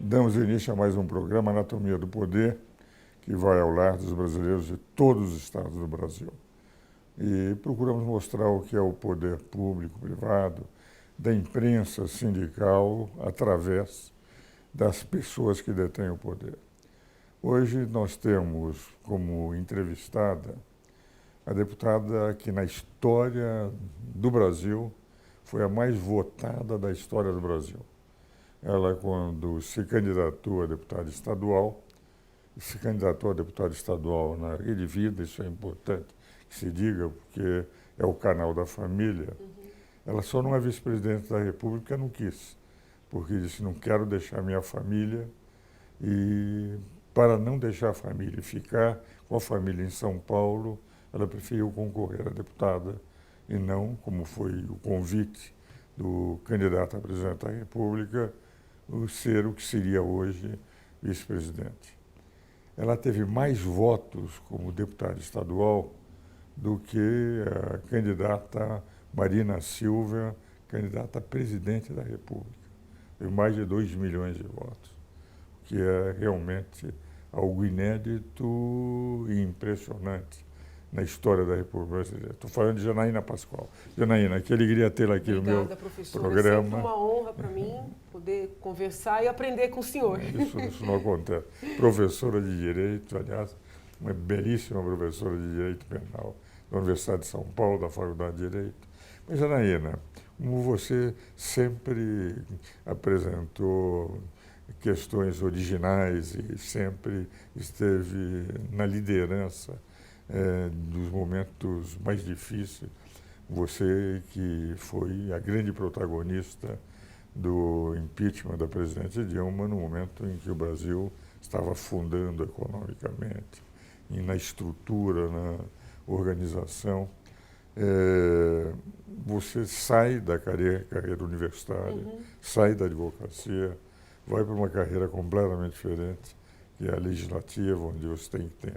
Damos início a mais um programa, Anatomia do Poder, que vai ao lar dos brasileiros de todos os estados do Brasil. E procuramos mostrar o que é o poder público, privado, da imprensa sindical, através das pessoas que detêm o poder. Hoje nós temos como entrevistada a deputada que na história do Brasil foi a mais votada da história do Brasil. Ela, quando se candidatou a deputada estadual, na Rede Vida, isso é importante que se diga, porque é o canal da família. Ela só não é vice-presidente da República, não quis, porque disse, não quero deixar minha família, e para não deixar a família e ficar com a família em São Paulo, ela preferiu concorrer a deputada e não, como foi o convite do candidato a presidente da República, ser o que seria hoje vice-presidente. Ela teve mais votos como deputada estadual do que a candidata Marina Silva, candidata a presidente da República. Teve mais de 2 milhões de votos, o que é realmente algo inédito e impressionante na história da República Brasileira. Estou falando de Janaína Pascoal. Janaína, que alegria tê-la aqui no meu programa. É sempre uma honra para mim poder conversar e aprender com o senhor. Isso não acontece. Professora de Direito, aliás, uma belíssima professora de Direito Penal da Universidade de São Paulo, da Faculdade de Direito. Mas, Janaína, como você sempre apresentou questões originais e sempre esteve na liderança dos momentos mais difíceis, você que foi a grande protagonista do impeachment da presidente Dilma no momento em que o Brasil estava afundando economicamente, e na estrutura, na organização. Você sai da carreira universitária, sai da advocacia, vai para uma carreira completamente diferente, que é a legislativa, onde você tem que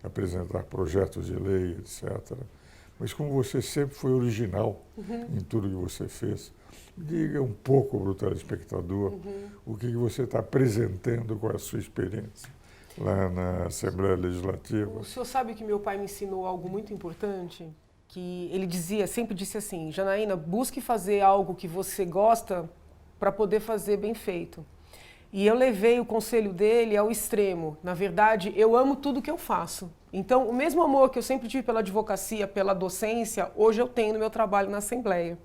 apresentar projetos de lei, etc. Mas como você sempre foi original em tudo que você fez, diga um pouco para o telespectador o que você está apresentando com a sua experiência lá na Assembleia Legislativa. O senhor sabe que meu pai me ensinou algo muito importante? Que ele sempre disse assim, Janaína, busque fazer algo que você gosta para poder fazer bem feito. E eu levei o conselho dele ao extremo. Na verdade, eu amo tudo que eu faço. Então, o mesmo amor que eu sempre tive pela advocacia, pela docência, hoje eu tenho no meu trabalho na Assembleia.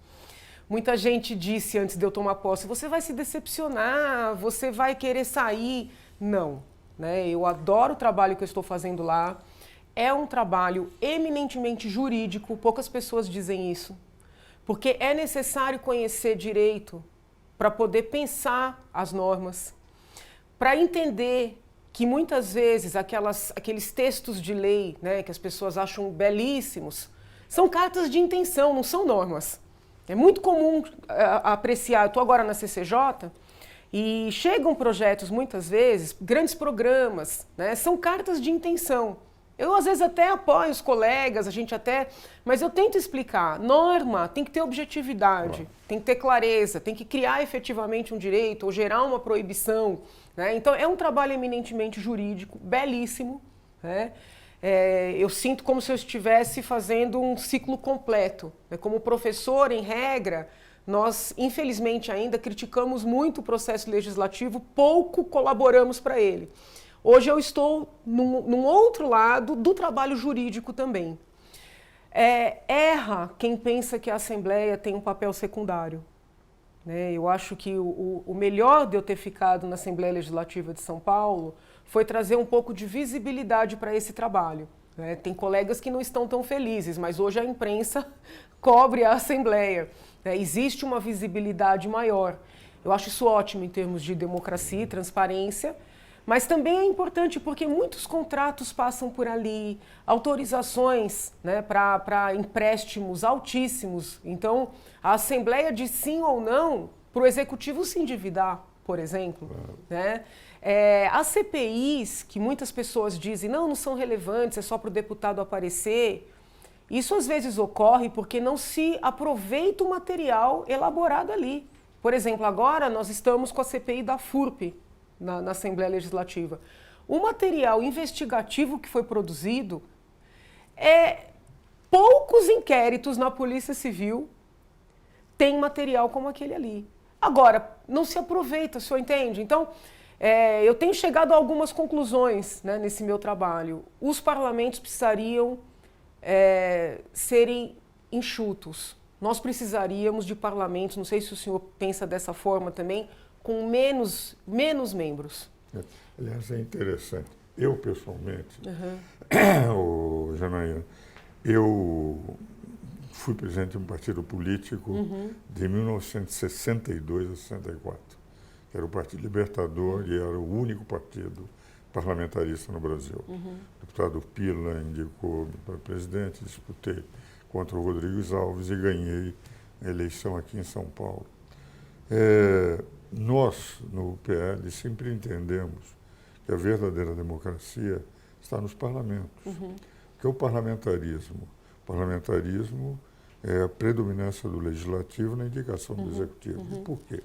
Muita gente disse antes de eu tomar posse, você vai se decepcionar, você vai querer sair. Não, né? Eu adoro o trabalho que eu estou fazendo lá. É um trabalho eminentemente jurídico, poucas pessoas dizem isso, porque é necessário conhecer direito para poder pensar as normas, para entender que muitas vezes aqueles textos de lei, né, que as pessoas acham belíssimos, são cartas de intenção, não são normas. É muito comum apreciar, eu estou agora na CCJ, e chegam projetos muitas vezes, grandes programas, né, são cartas de intenção. Eu, às vezes, até apoio os colegas, mas eu tento explicar. Norma tem que ter objetividade, tem que ter clareza, tem que criar efetivamente um direito ou gerar uma proibição, né? Então, é um trabalho eminentemente jurídico, belíssimo, né? Eu sinto como se eu estivesse fazendo um ciclo completo, né? Como professor, em regra, nós, infelizmente, ainda criticamos muito o processo legislativo, pouco colaboramos para ele. Hoje eu estou num outro lado do trabalho jurídico também. Erra quem pensa que a Assembleia tem um papel secundário, né? Eu acho que o melhor de eu ter ficado na Assembleia Legislativa de São Paulo foi trazer um pouco de visibilidade para esse trabalho, né? Tem colegas que não estão tão felizes, mas hoje a imprensa cobre a Assembleia, né? Existe uma visibilidade maior. Eu acho isso ótimo em termos de democracia e transparência, mas também é importante porque muitos contratos passam por ali, autorizações, né, para empréstimos altíssimos. Então, a Assembleia diz sim ou não para o Executivo se endividar, por exemplo. Né? As CPIs, que muitas pessoas dizem, não são relevantes, é só para o deputado aparecer. Isso às vezes ocorre porque não se aproveita o material elaborado ali. Por exemplo, agora nós estamos com a CPI da FURP, na Assembleia Legislativa. O material investigativo que foi produzido poucos inquéritos na Polícia Civil têm material como aquele ali. Agora, não se aproveita, o senhor entende? Então, eu tenho chegado a algumas conclusões, né, nesse meu trabalho. Os parlamentos precisariam serem enxutos. Nós precisaríamos de parlamentos, não sei se o senhor pensa dessa forma também, com menos membros. Aliás, é interessante. Eu, pessoalmente, Janaína, eu fui presidente de um partido político de 1962 a 64, que era o Partido Libertador e era o único partido parlamentarista no Brasil. O deputado Pila indicou-me para presidente, disputei contra o Rodrigues Alves e ganhei a eleição aqui em São Paulo. Nós, no PL, sempre entendemos que a verdadeira democracia está nos parlamentos. Que é o parlamentarismo. O parlamentarismo é a predominância do legislativo na indicação do executivo. E por quê?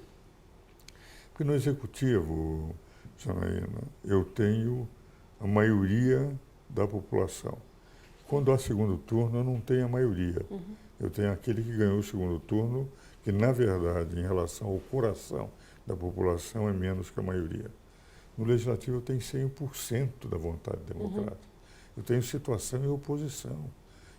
Porque no executivo, Janaína, eu tenho a maioria da população. Quando há segundo turno, eu não tenho a maioria. Eu tenho aquele que ganhou o segundo turno, que, na verdade, em relação ao coração da população, é menos que a maioria. No legislativo, eu tenho 100% da vontade democrática. Eu tenho situação e oposição.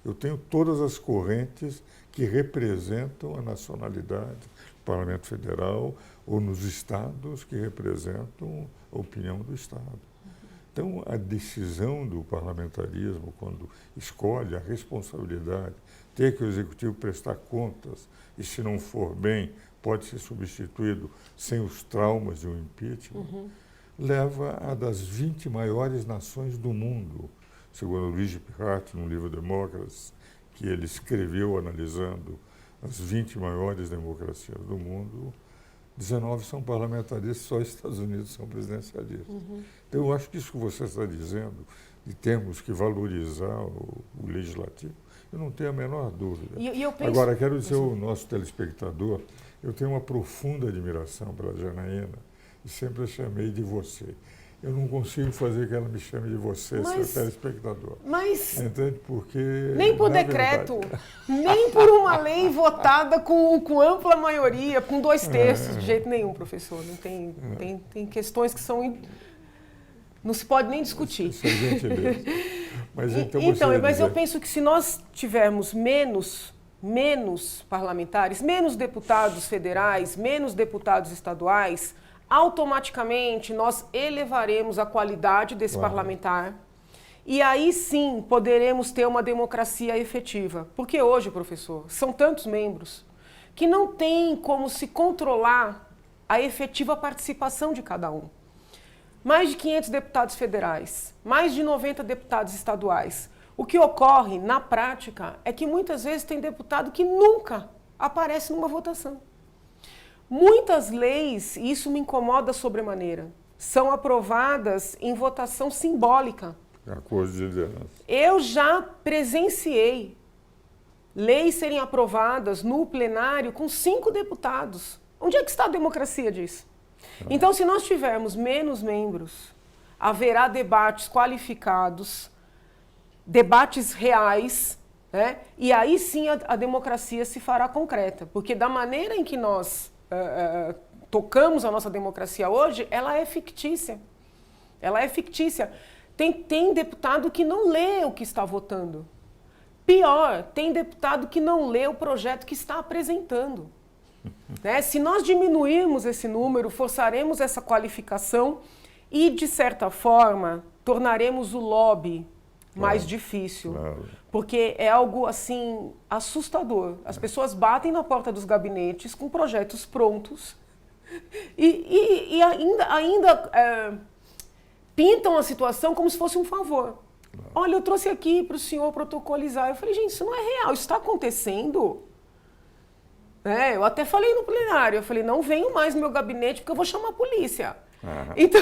Eu tenho todas as correntes que representam a nacionalidade no Parlamento Federal ou nos estados que representam a opinião do Estado. Então, a decisão do parlamentarismo, quando escolhe a responsabilidade, ter que o Executivo prestar contas e, se não for bem, pode ser substituído sem os traumas de um impeachment, leva a das 20 maiores nações do mundo, segundo Luigi Piratti, no livro Democracy, que ele escreveu analisando as 20 maiores democracias do mundo, 19 são parlamentaristas, só os Estados Unidos são presidencialistas. Então, eu acho que isso que você está dizendo, de termos que valorizar o legislativo, eu não tenho a menor dúvida. E eu penso... Agora, quero dizer ao nosso telespectador, eu tenho uma profunda admiração pela Janaína e sempre a chamei de você. Eu não consigo fazer que ela me chame de você, seu telespectador. Mas... Entende? Porque... Nem por decreto, nem por uma lei votada com ampla maioria, com 2/3, de jeito nenhum, professor. Não tem questões que são... Não se pode nem discutir. Isso é gentileza. Mas eu penso que se nós tivermos menos parlamentares, menos deputados federais, menos deputados estaduais, automaticamente nós elevaremos a qualidade desse parlamentar e aí sim poderemos ter uma democracia efetiva. Porque hoje, professor, são tantos membros que não tem como se controlar a efetiva participação de cada um. Mais de 500 deputados federais, mais de 90 deputados estaduais. O que ocorre na prática é que muitas vezes tem deputado que nunca aparece numa votação. Muitas leis, e isso me incomoda sobremaneira, são aprovadas em votação simbólica. Acordo de liderança. Eu já presenciei leis serem aprovadas no plenário com 5 deputados. Onde é que está a democracia disso? Então, se nós tivermos menos membros, haverá debates qualificados, debates reais, né? E aí sim a democracia se fará concreta. Porque da maneira em que nós tocamos a nossa democracia hoje, ela é fictícia. Ela é fictícia. Tem deputado que não lê o que está votando. Pior, tem deputado que não lê o projeto que está apresentando. Né? Se nós diminuirmos esse número, forçaremos essa qualificação e, de certa forma, tornaremos o lobby mais difícil. Claro. Porque é algo, assim, assustador. As pessoas batem na porta dos gabinetes com projetos prontos e ainda pintam a situação como se fosse um favor. Claro. Olha, eu trouxe aqui para o senhor protocolizar. Eu falei, gente, isso não é real, isso está acontecendo. Eu até falei no plenário, eu falei, não venham mais no meu gabinete porque eu vou chamar a polícia. Então,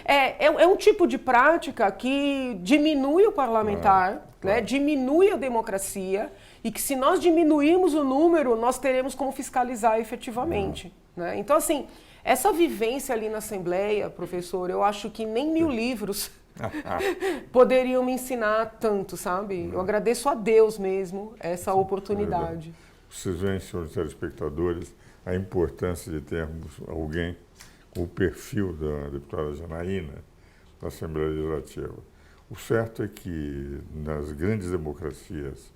é um tipo de prática que diminui o parlamentar, né, diminui a democracia e que se nós diminuirmos o número, nós teremos como fiscalizar efetivamente. Né? Então, assim, Essa vivência ali na Assembleia, professor, eu acho que nem 1000 livros poderiam me ensinar tanto, sabe? Eu agradeço a Deus mesmo essa oportunidade. Vocês veem, senhores telespectadores, a importância de termos alguém com o perfil da deputada Janaína na Assembleia Legislativa. O certo é que, nas grandes democracias,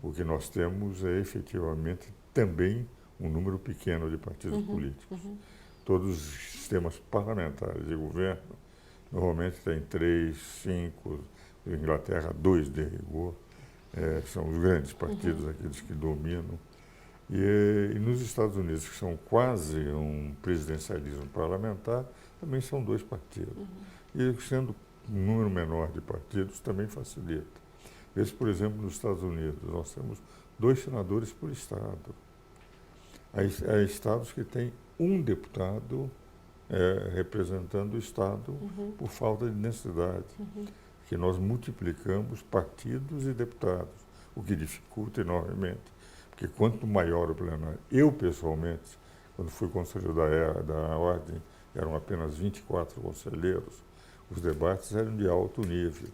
o que nós temos é efetivamente também um número pequeno de partidos políticos. Todos os sistemas parlamentares de governo normalmente têm 3, 5, na Inglaterra 2 de rigor, são os grandes partidos, aqueles que dominam. E nos Estados Unidos, que são quase um presidencialismo parlamentar, também são 2 partidos. E sendo um número menor de partidos também facilita. Veja, por exemplo, nos Estados Unidos, nós temos 2 senadores por estado. Há estados que têm um deputado representando o estado por falta de necessidade, que nós multiplicamos partidos e deputados, o que dificulta enormemente, porque quanto maior o plenário, eu pessoalmente, quando fui conselheiro da Ordem, eram apenas 24 conselheiros, os debates eram de alto nível.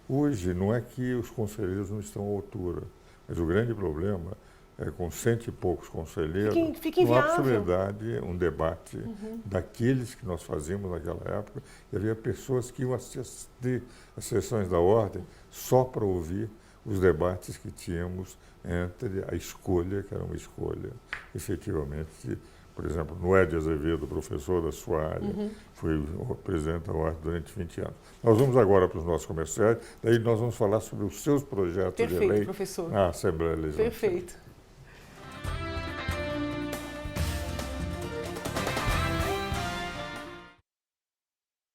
Hoje, não é que os conselheiros não estão à altura, mas o grande problema é com 100 e poucos conselheiros, fica não há inviável. possibilidade, um debate daqueles que nós fazíamos naquela época, e havia pessoas que iam assistir às sessões da Ordem só para ouvir os debates que tínhamos entre a escolha, que era uma escolha efetivamente. Por exemplo, Noé de Azevedo, professor da sua área, foi o presidente da Ordem durante 20 anos. Nós vamos agora para os nossos comerciais, daí nós vamos falar sobre os seus projetos de lei professor. na Assembleia Legislativa. Perfeito.